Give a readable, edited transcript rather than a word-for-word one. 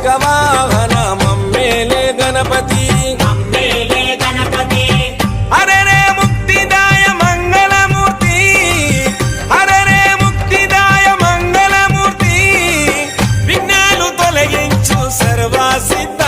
మూషిక వాహన మమ్మేలే గణపతి హరే రే ముక్తిదాయ మంగళమూర్తి హరే రే ముక్తిదాయ మంగళమూర్తి విఘ్నాలు తొలగించు సర్వసిద్ధ